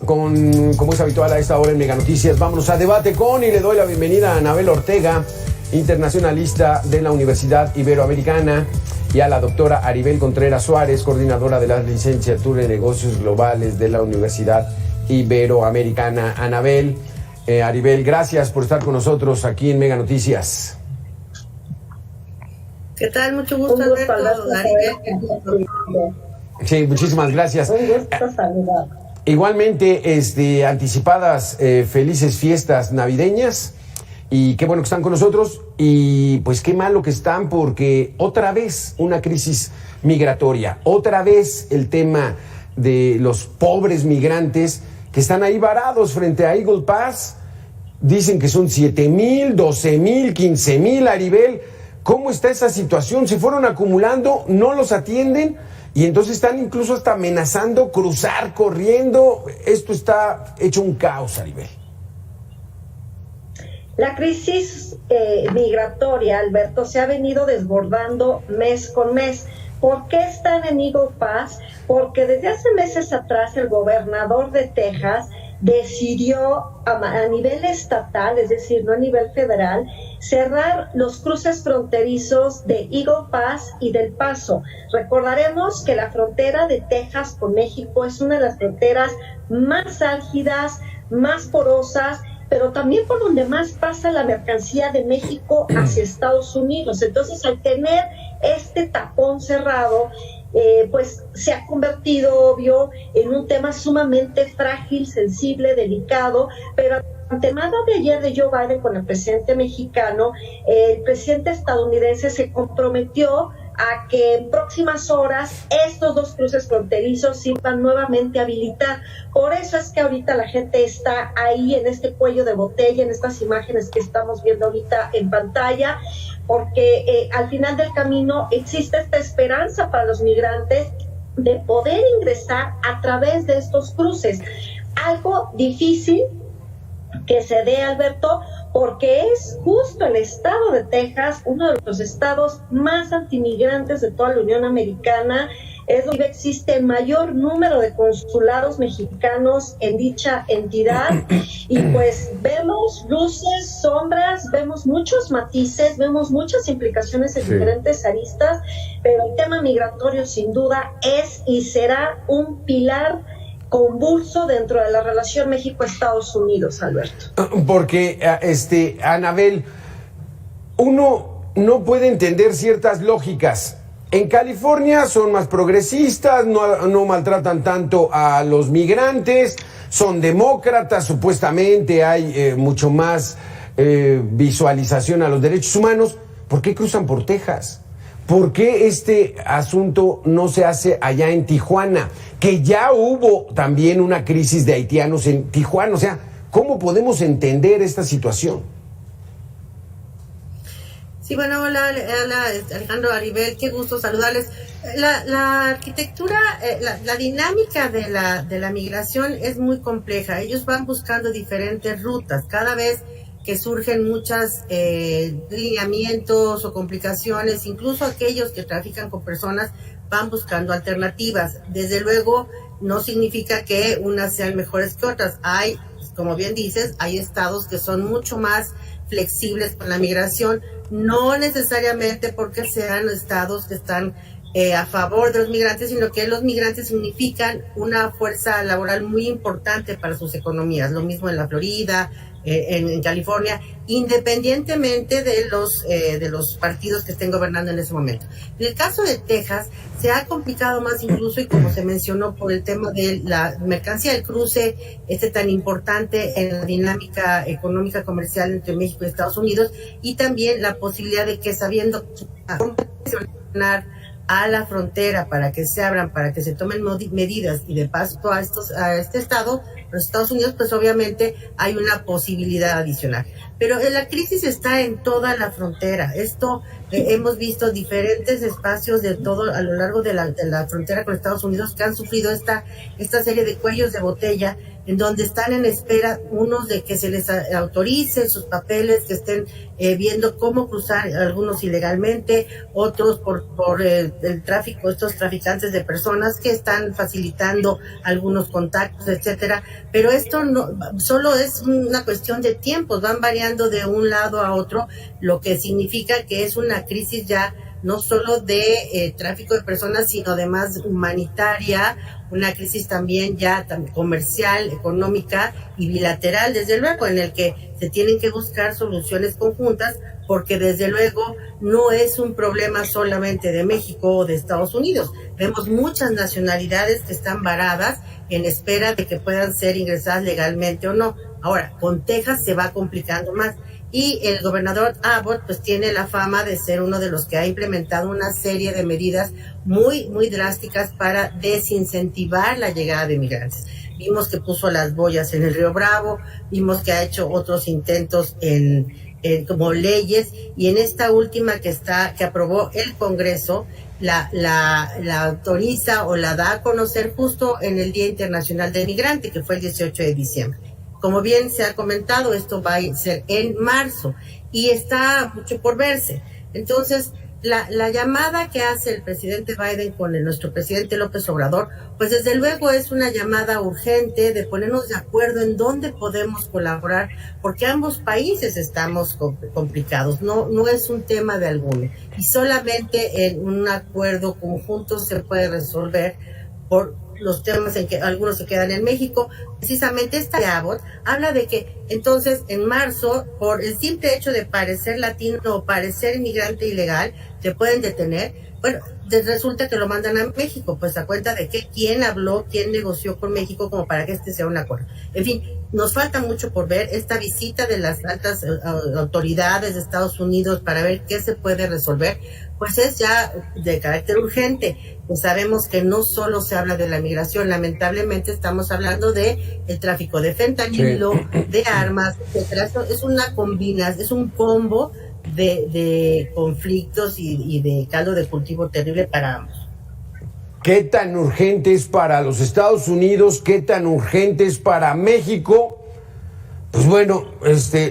como es habitual a esta hora en Mega Noticias, vámonos a debate con y le doy la bienvenida a Anabel Ortega, internacionalista de la Universidad Iberoamericana, y a la doctora Aribel Contreras Suárez, coordinadora de la licenciatura en Negocios Globales de la Universidad Iberoamericana. Anabel, Aribel, gracias por estar con nosotros aquí en Mega Noticias. ¿Qué tal? Mucho gusto, Alberto. Aribel. Sí, muchísimas gracias. Un gusto saludar. Igualmente, anticipadas felices fiestas navideñas, y qué bueno que están con nosotros, y pues qué malo que están, porque otra vez una crisis migratoria, otra vez el tema de los pobres migrantes que están ahí varados frente a Eagle Pass. Dicen que son 7,000, 12,000, 15,000, Aribel. ¿Cómo está esa situación? Se fueron acumulando, no los atienden, y entonces están incluso hasta amenazando cruzar, corriendo. Esto está hecho un caos, Aribel. La crisis migratoria, Alberto, se ha venido desbordando mes con mes. ¿Por qué están en Eagle Pass? Porque desde hace meses atrás el gobernador de Texas decidió a nivel estatal, es decir, no a nivel federal, cerrar los cruces fronterizos de Eagle Pass y del Paso. Recordaremos que la frontera de Texas con México es una de las fronteras más álgidas, más porosas, pero también por donde más pasa la mercancía de México hacia Estados Unidos. Entonces, al tener este tapón cerrado, pues se ha convertido, obvio, en un tema sumamente frágil, sensible, delicado, pero ante el mando de ayer de Joe Biden con el presidente mexicano, el presidente estadounidense se comprometió a que en próximas horas estos dos cruces fronterizos se iban nuevamente a habilitar. Por eso es que ahorita la gente está ahí en este cuello de botella, en estas imágenes que estamos viendo ahorita en pantalla, porque al final del camino existe esta esperanza para los migrantes de poder ingresar a través de estos cruces. Algo difícil que se dé, Alberto, porque es justo el estado de Texas, uno de los estados más antimigrantes de toda la Unión Americana, es donde existe el mayor número de consulados mexicanos en dicha entidad, y pues vemos luces, sombras, vemos muchos matices, vemos muchas implicaciones en diferentes aristas, pero el tema migratorio sin duda es y será un pilar convulso dentro de la relación México-Estados Unidos, Alberto. Porque, Anabel, uno no puede entender ciertas lógicas. En California son más progresistas, no maltratan tanto a los migrantes, son demócratas, supuestamente hay mucho más visualización a los derechos humanos. ¿Por qué cruzan por Texas? ¿Por qué este asunto no se hace allá en Tijuana? Que ya hubo también una crisis de haitianos en Tijuana. O sea, ¿cómo podemos entender esta situación? Sí, bueno, hola Alejandro, Aribel, qué gusto saludarles. La arquitectura, la dinámica de la migración es muy compleja. Ellos van buscando diferentes rutas. Cada vez que surgen muchos lineamientos o complicaciones, incluso aquellos que trafican con personas van buscando alternativas. Desde luego, no significa que unas sean mejores que otras. Hay, como bien dices, hay estados que son mucho más flexibles con la migración, no necesariamente porque sean estados que están a favor de los migrantes, sino que los migrantes significan una fuerza laboral muy importante para sus economías. Lo mismo en la Florida, en California, independientemente de los partidos que estén gobernando en ese momento. En el caso de Texas, se ha complicado más incluso, y como se mencionó, por el tema de la mercancía del cruce, tan importante en la dinámica económica comercial entre México y Estados Unidos, y también la posibilidad de que, sabiendo a la frontera para que se abran, para que se tomen medidas y de paso a este estado, los Estados Unidos, pues obviamente hay una posibilidad adicional. Pero la crisis está en toda la frontera. Esto hemos visto diferentes espacios de todo a lo largo de la frontera con Estados Unidos que han sufrido esta serie de cuellos de botella, en donde están en espera unos de que se les autorice sus papeles, que estén viendo cómo cruzar, algunos ilegalmente, otros por el tráfico, estos traficantes de personas que están facilitando algunos contactos, etcétera. pero esto no solo es una cuestión de tiempos, van variando de un lado a otro, lo que significa que es una crisis ya no solo de tráfico de personas, sino además humanitaria, una crisis también ya comercial, económica y bilateral, desde luego, en el que se tienen que buscar soluciones conjuntas, porque desde luego no es un problema solamente de México o de Estados Unidos. Vemos muchas nacionalidades que están varadas en espera de que puedan ser ingresadas legalmente o no. Ahora, con Texas se va complicando más. Y el gobernador Abbott pues tiene la fama de ser uno de los que ha implementado una serie de medidas muy, muy drásticas para desincentivar la llegada de migrantes. Vimos que puso las boyas en el Río Bravo, vimos que ha hecho otros intentos en como leyes, y en esta última que aprobó el Congreso, la autoriza o la da a conocer justo en el Día Internacional del Migrante, que fue el 18 de diciembre. Como bien se ha comentado, esto va a ser en marzo y está mucho por verse. Entonces, la llamada que hace el presidente Biden con nuestro presidente López Obrador, pues desde luego es una llamada urgente de ponernos de acuerdo en dónde podemos colaborar, porque ambos países estamos complicados, no es un tema de alguno, y solamente en un acuerdo conjunto se puede resolver por los temas en que algunos se quedan en México. Precisamente esta de Abbott habla de que entonces en marzo, por el simple hecho de parecer latino o parecer inmigrante ilegal, te pueden detener. Bueno, resulta que lo mandan a México, pues a cuenta de que quién habló, quién negoció con México como para que este sea un acuerdo. En fin, nos falta mucho por ver esta visita de las altas autoridades de Estados Unidos para ver qué se puede resolver, pues es ya de carácter urgente. Pues sabemos que no solo se habla de la migración, lamentablemente estamos hablando de el tráfico de fentanilo, de armas, etcétera. Es una combinación, es un combo de conflictos y de caldo de cultivo terrible para ambos. ¿Qué tan urgente es para los Estados Unidos? ¿Qué tan urgente es para México? Pues bueno,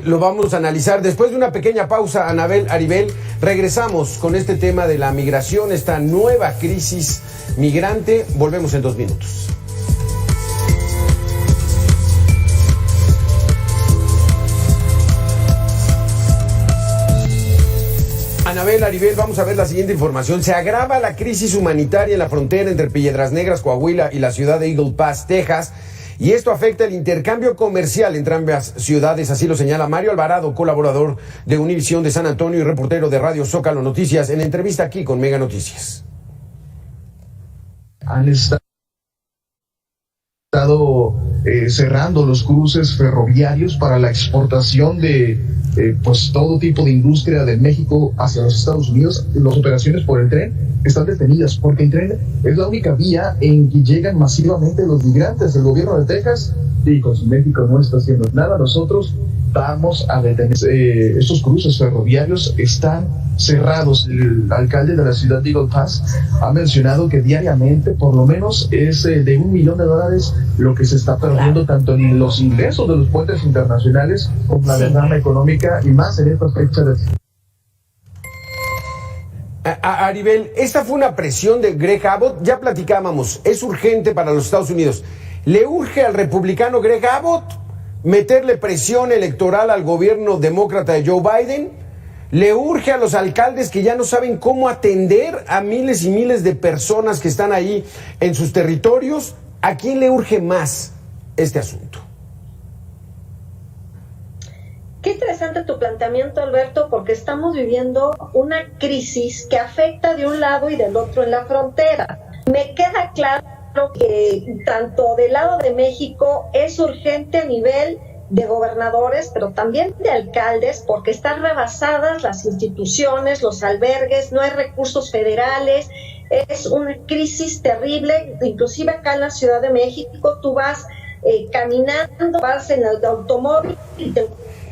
lo vamos a analizar después de una pequeña pausa. Anabel Aribel, regresamos con este tema de la migración, esta nueva crisis migrante. Volvemos en 2 minutos. Anabel Aribel, vamos a ver la siguiente información. Se agrava la crisis humanitaria en la frontera entre Piedras Negras, Coahuila, y la ciudad de Eagle Pass, Texas. Y esto afecta el intercambio comercial entre ambas ciudades, así lo señala Mario Alvarado, colaborador de Univisión de San Antonio y reportero de Radio Zócalo Noticias, en entrevista aquí con Mega Noticias. Han estado cerrando los cruces ferroviarios para la exportación de pues todo tipo de industria de México hacia los Estados Unidos. Las operaciones por el tren están detenidas porque el tren es la única vía en que llegan masivamente los migrantes. El gobierno de Texas dijo: si México no está haciendo nada, nosotros vamos a detener estos cruces ferroviarios. Están cerrados. El alcalde de la ciudad de Eagle Pass ha mencionado que diariamente por lo menos es de $1 millón lo que se está perdiendo, tanto en los ingresos de los puentes internacionales como la derrama económica, y más en esta fecha de... Aribel, esta fue una presión de Greg Abbott, ya platicábamos, es urgente para los Estados Unidos. ¿Le urge al republicano Greg Abbott meterle presión electoral al gobierno demócrata de Joe Biden? ¿Le urge a los alcaldes que ya no saben cómo atender a miles y miles de personas que están ahí en sus territorios? ¿A quién le urge más este asunto? Qué interesante tu planteamiento, Alberto, porque estamos viviendo una crisis que afecta de un lado y del otro en la frontera. Me queda claro que tanto del lado de México es urgente a nivel de gobernadores, pero también de alcaldes, porque están rebasadas las instituciones, los albergues, no hay recursos federales, es una crisis terrible. Inclusive acá en la Ciudad de México tú vas caminando, vas en el automóvil y te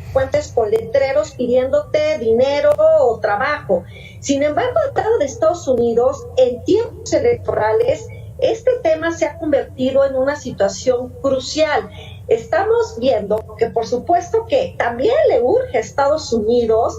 encuentras con letreros pidiéndote dinero o trabajo. Sin embargo, al lado de Estados Unidos, en tiempos electorales, este tema se ha convertido en una situación crucial. Estamos viendo que por supuesto que también le urge a Estados Unidos,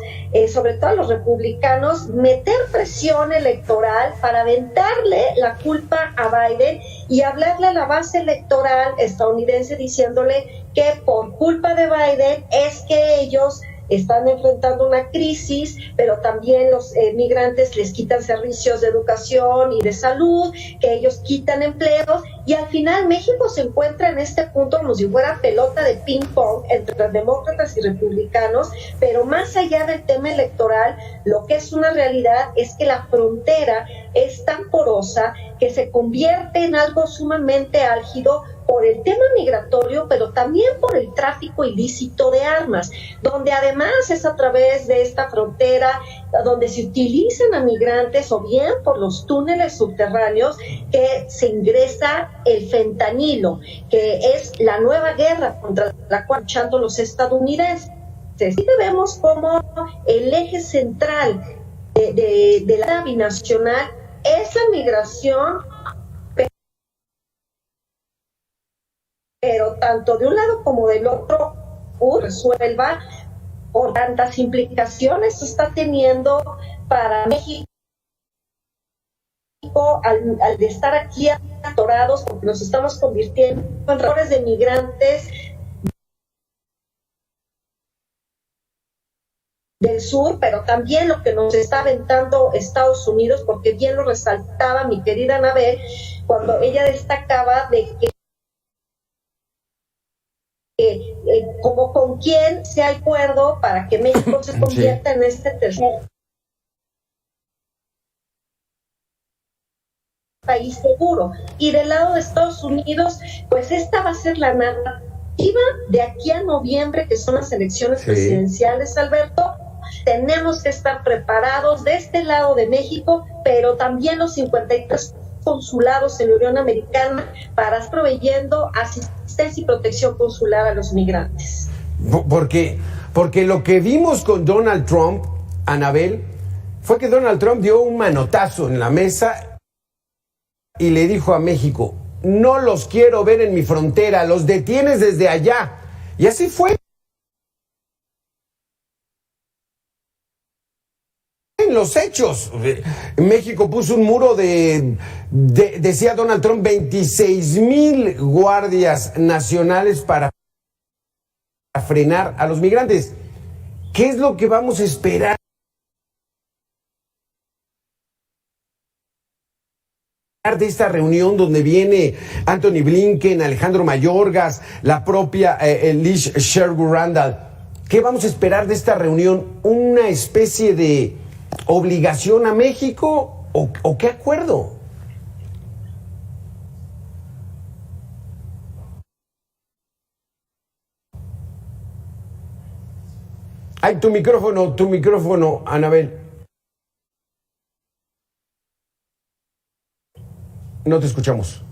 sobre todo a los republicanos, meter presión electoral para aventarle la culpa a Biden y hablarle a la base electoral estadounidense diciéndole que por culpa de Biden es que ellos están enfrentando una crisis, pero también los migrantes les quitan servicios de educación y de salud, que ellos quitan empleos, y al final México se encuentra en este punto como si fuera pelota de ping pong entre demócratas y republicanos, pero más allá del tema electoral, lo que es una realidad es que la frontera es tan porosa que se convierte en algo sumamente álgido por el tema migratorio, pero también por el tráfico ilícito de armas, donde además es a través de esta frontera donde se utilizan a migrantes o bien por los túneles subterráneos que se ingresa el fentanilo, que es la nueva guerra contra la cual luchando los estadounidenses. Y vemos como el eje central de la binacional es la migración, pero tanto de un lado como del otro resuelva por tantas implicaciones está teniendo para México al de estar aquí atorados, porque nos estamos convirtiendo en errores de migrantes del sur, pero también lo que nos está aventando Estados Unidos, porque bien lo resaltaba mi querida Anabel cuando ella destacaba de que como con quién se ha acuerdo para que México se convierta en este tercer país seguro. Y del lado de Estados Unidos, pues esta va a ser la narrativa de aquí a noviembre, que son las elecciones presidenciales, Alberto. Tenemos que estar preparados de este lado de México, pero también los 53 consulados en la Unión Americana para estar proveyendo asistencia y protección consular a los migrantes. Porque lo que vimos con Donald Trump, Anabel, fue que Donald Trump dio un manotazo en la mesa y le dijo a México: no los quiero ver en mi frontera, los detienes desde allá. Y así fue. En los hechos, México puso un muro decía Donald Trump, 26,000 guardias nacionales para frenar a los migrantes. ¿Qué es lo que vamos a esperar de esta reunión donde viene Anthony Blinken, Alejandro Mayorgas, la propia Liz Sherwood Randall? ¿Qué vamos a esperar de esta reunión? ¿Una especie de obligación a México o qué acuerdo? Ay, tu micrófono, Anabel. No te escuchamos.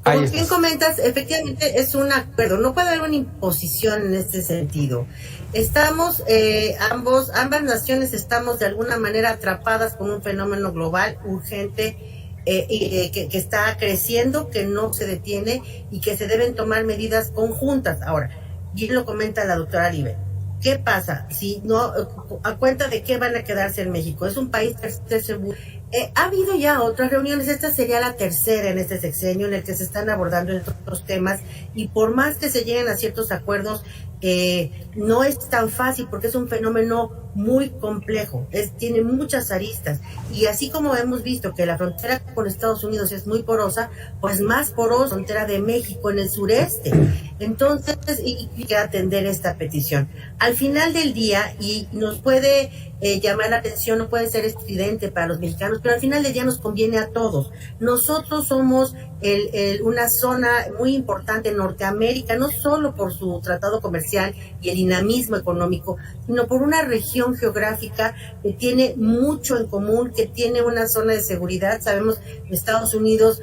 Como bien comentas, efectivamente es un acuerdo, no puede haber una imposición en este sentido. Estamos, ambas naciones estamos de alguna manera atrapadas con un fenómeno global urgente que está creciendo, que no se detiene y que se deben tomar medidas conjuntas. Ahora, bien lo comenta la doctora Aribel. ¿Qué pasa si no, a cuenta de qué van a quedarse en México? Es un país seguro. Ha habido ya otras reuniones, esta sería la tercera en este sexenio en el que se están abordando estos temas, y por más que se lleguen a ciertos acuerdos, no es tan fácil porque es un fenómeno muy complejo, tiene muchas aristas, y así como hemos visto que la frontera con Estados Unidos es muy porosa, pues más porosa la frontera de México en el sureste. Entonces, hay que atender esta petición. Al final del día, y nos puede llamar la atención, no puede ser estridente para los mexicanos, pero al final del día nos conviene a todos. Nosotros somos una zona muy importante en Norteamérica, no solo por su tratado comercial social y el dinamismo económico, sino por una región geográfica que tiene mucho en común, que tiene una zona de seguridad. Sabemos que Estados Unidos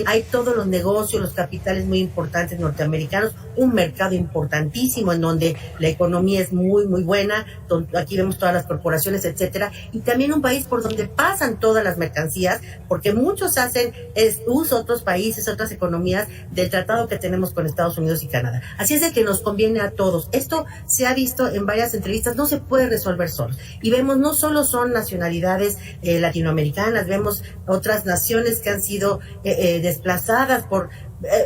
hay todos los negocios, los capitales muy importantes norteamericanos, un mercado importantísimo en donde la economía es muy, muy buena, aquí vemos todas las corporaciones, etcétera, y también un país por donde pasan todas las mercancías, porque muchos hacen uso otros países, otras economías del tratado que tenemos con Estados Unidos y Canadá. Así es de que nos conviene a todos. Esto se ha visto en varias entrevistas, no se puede resolver solo. Y vemos, no solo son nacionalidades latinoamericanas, vemos otras naciones que han sido desplazadas por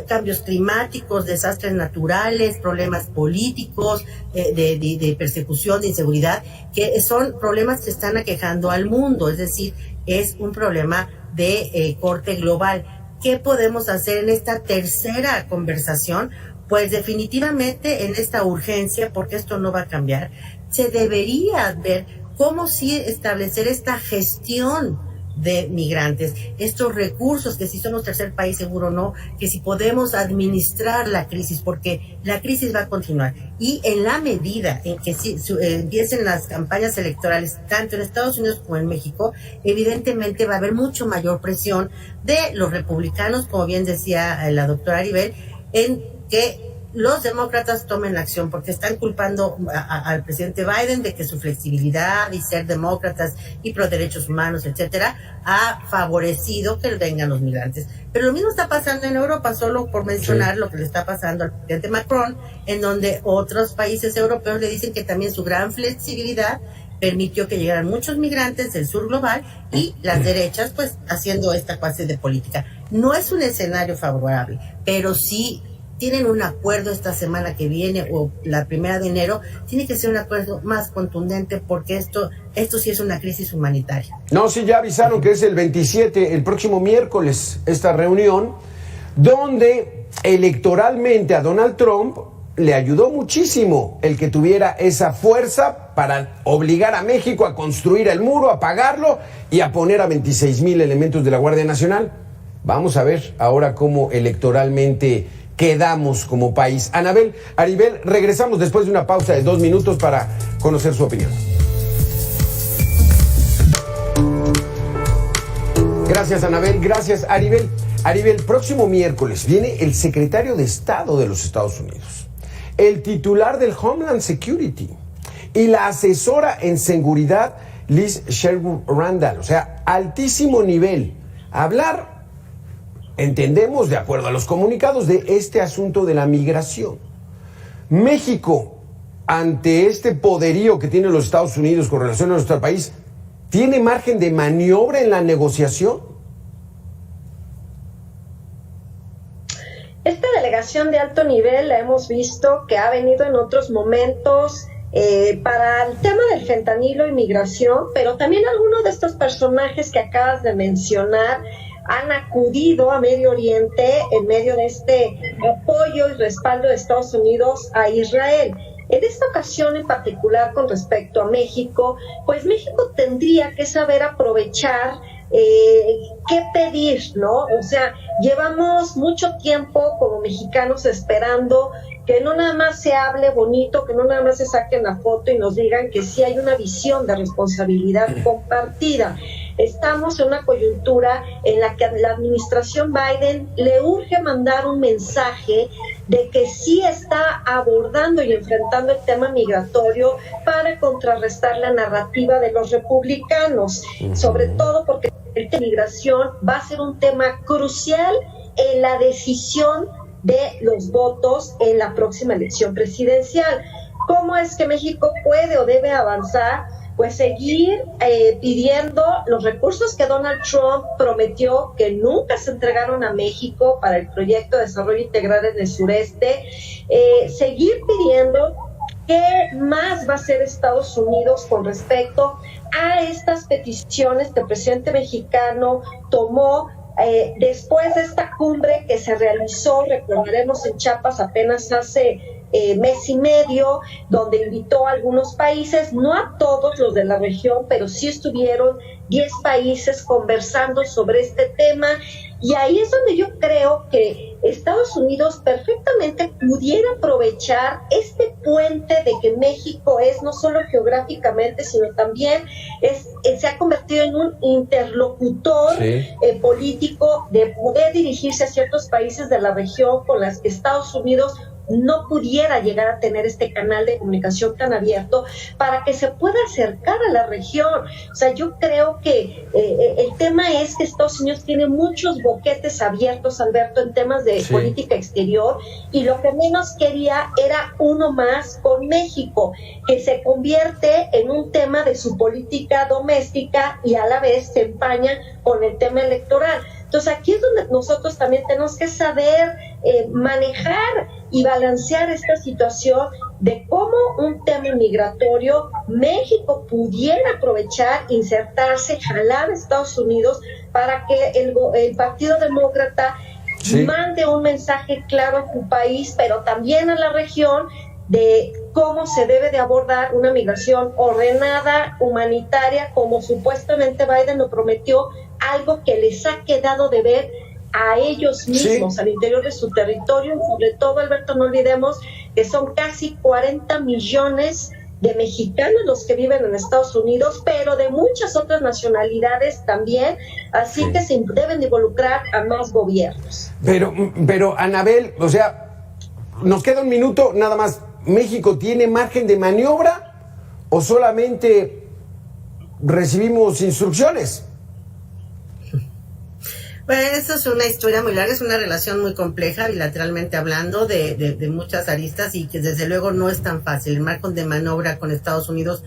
cambios climáticos, desastres naturales, problemas políticos, de persecución, de inseguridad, que son problemas que están aquejando al mundo, es decir, es un problema de corte global. ¿Qué podemos hacer en esta tercera conversación? Pues definitivamente en esta urgencia, porque esto no va a cambiar, se debería ver cómo sí establecer esta gestión de migrantes, estos recursos, que si somos tercer país seguro no, que si podemos administrar la crisis, porque la crisis va a continuar, y en la medida en que empiecen las campañas electorales, tanto en Estados Unidos como en México, evidentemente va a haber mucho mayor presión de los republicanos, como bien decía la doctora Aribel, en que los demócratas tomen la acción, porque están culpando al presidente Biden de que su flexibilidad y ser demócratas y pro derechos humanos, etcétera, ha favorecido que vengan los migrantes. Pero lo mismo está pasando en Europa, solo por mencionar lo que le está pasando al presidente Macron, en donde otros países europeos le dicen que también su gran flexibilidad permitió que llegaran muchos migrantes del sur global y las derechas pues haciendo esta clase de política. No es un escenario favorable, pero sí tienen un acuerdo esta semana que viene o la 1 de enero, tiene que ser un acuerdo más contundente, porque esto sí es una crisis humanitaria. No, sí, ya avisaron que es el 27, el próximo miércoles, esta reunión, donde electoralmente a Donald Trump le ayudó muchísimo el que tuviera esa fuerza para obligar a México a construir el muro, a pagarlo y a poner a 26,000 elementos de la Guardia Nacional. Vamos a ver ahora cómo electoralmente quedamos como país. Anabel, Aribel, regresamos después de una pausa de 2 minutos para conocer su opinión. Gracias, Anabel. Gracias, Aribel. Aribel, próximo miércoles viene el secretario de Estado de los Estados Unidos, el titular del Homeland Security y la asesora en seguridad Liz Sherwood Randall. O sea, altísimo nivel. Hablar, entendemos, de acuerdo a los comunicados, de este asunto de la migración. México, ante este poderío que tiene los Estados Unidos con relación a nuestro país, ¿tiene margen de maniobra en la negociación? Esta delegación de alto nivel la hemos visto que ha venido en otros momentos para el tema del fentanilo y migración, pero también algunos de estos personajes que acabas de mencionar han acudido a Medio Oriente en medio de este apoyo y respaldo de Estados Unidos a Israel. En esta ocasión en particular con respecto a México, pues México tendría que saber aprovechar qué pedir, ¿no? O sea, llevamos mucho tiempo como mexicanos esperando que no nada más se hable bonito, que no nada más se saquen la foto y nos digan que sí hay una visión de responsabilidad compartida. Estamos en una coyuntura en la que a la administración Biden le urge mandar un mensaje de que sí está abordando y enfrentando el tema migratorio para contrarrestar la narrativa de los republicanos, sobre todo porque el tema de migración va a ser un tema crucial en la decisión de los votos en la próxima elección presidencial. ¿Cómo es que México puede o debe avanzar? Pues seguir pidiendo los recursos que Donald Trump prometió que nunca se entregaron a México para el proyecto de desarrollo integral en el sureste, seguir pidiendo qué más va a hacer Estados Unidos con respecto a estas peticiones que el presidente mexicano tomó después de esta cumbre que se realizó, recordaremos, en Chiapas apenas hace mes y medio, donde invitó a algunos países, no a todos los de la región, pero sí estuvieron 10 países conversando sobre este tema, Y ahí es donde yo creo que Estados Unidos perfectamente pudiera aprovechar este puente de que México es no solo geográficamente, sino también se ha convertido en un interlocutor político de poder dirigirse a ciertos países de la región con las que Estados Unidos no pudiera llegar a tener este canal de comunicación tan abierto para que se pueda acercar a la región. O sea, yo creo que el tema es que Estados Unidos tiene muchos boquetes abiertos, Alberto, en temas de política exterior, y lo que menos quería era uno más con México, que se convierte en un tema de su política doméstica y a la vez se empaña con el tema electoral. Entonces aquí es donde nosotros también tenemos que saber manejar y balancear esta situación de cómo un tema migratorio México pudiera aprovechar, insertarse, jalar a Estados Unidos para que el Partido Demócrata mande un mensaje claro a su país, pero también a la región, de cómo se debe de abordar una migración ordenada, humanitaria, como supuestamente Biden lo prometió, algo que les ha quedado de ver a ellos mismos al interior de su territorio. Sobre todo, Alberto, no olvidemos que son casi 40 millones de mexicanos los que viven en Estados Unidos, pero de muchas otras nacionalidades también, así que se deben involucrar a más gobiernos. Pero Anabel, o sea, nos queda un minuto nada más. ¿México tiene margen de maniobra o solamente recibimos instrucciones? Bueno, eso es una historia muy larga, es una relación muy compleja, bilateralmente hablando, de muchas aristas, y que desde luego no es tan fácil. El margen de maniobra con Estados Unidos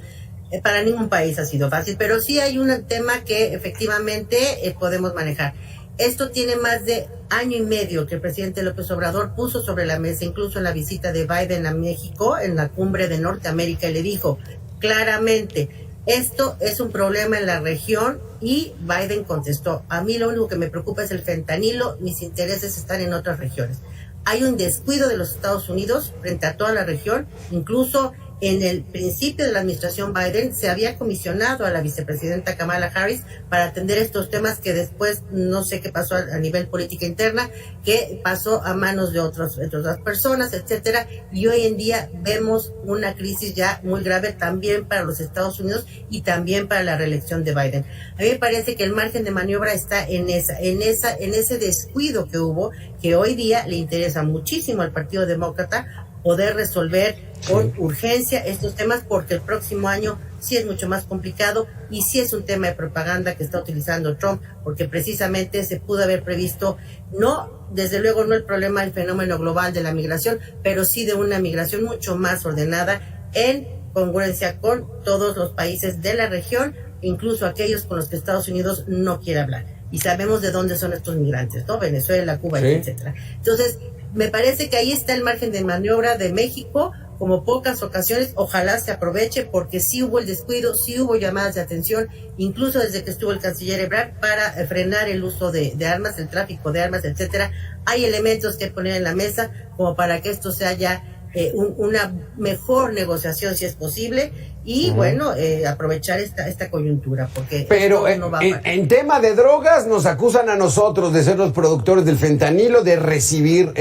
para ningún país ha sido fácil, pero sí hay un tema que efectivamente podemos manejar. Esto tiene más de año y medio que el presidente López Obrador puso sobre la mesa, incluso en la visita de Biden a México, en la cumbre de Norteamérica, y le dijo claramente: esto es un problema en la región, y Biden contestó: a mí lo único que me preocupa es el fentanilo, mis intereses están en otras regiones. Hay un descuido de los Estados Unidos frente a toda la región. Incluso en el principio de la administración Biden se había comisionado a la vicepresidenta Kamala Harris para atender estos temas, que después no sé qué pasó a nivel política interna, que pasó a manos de otras personas, etcétera, y hoy en día vemos una crisis ya muy grave también para los Estados Unidos y también para la reelección de Biden. A mí me parece que el margen de maniobra está en ese descuido que hubo, que hoy día le interesa muchísimo al Partido Demócrata poder resolver con urgencia estos temas, porque el próximo año sí es mucho más complicado, y sí es un tema de propaganda que está utilizando Trump, porque precisamente se pudo haber previsto, desde luego no el problema del fenómeno global de la migración, pero sí de una migración mucho más ordenada, en congruencia con todos los países de la región, incluso aquellos con los que Estados Unidos no quiere hablar. Y sabemos de dónde son estos migrantes, ¿no? Venezuela, Cuba, etcétera. Entonces, me parece que ahí está el margen de maniobra de México, como pocas ocasiones. Ojalá se aproveche, porque sí hubo el descuido, sí hubo llamadas de atención, incluso desde que estuvo el canciller Ebrard, para frenar el uso de armas, el tráfico de armas, etcétera. Hay elementos que poner en la mesa como para que esto sea ya una mejor negociación, si es posible, y aprovechar esta coyuntura, porque pero no va en tema de drogas nos acusan a nosotros de ser los productores del fentanilo, de recibir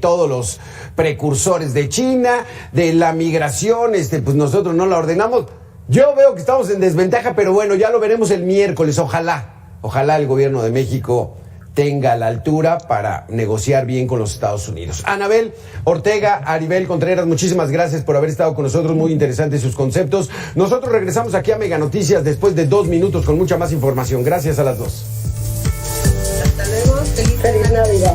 todos los precursores de China, de la migración, pues nosotros no la ordenamos. Yo veo que estamos en desventaja, pero bueno, ya lo veremos el miércoles. Ojalá el gobierno de México tenga la altura para negociar bien con los Estados Unidos. Anabel Ortega, Aribel Contreras, muchísimas gracias por haber estado con nosotros, muy interesantes sus conceptos. Nosotros regresamos aquí a Mega Noticias después de 2 minutos con mucha más información. Gracias a las dos. Hasta luego, feliz Navidad.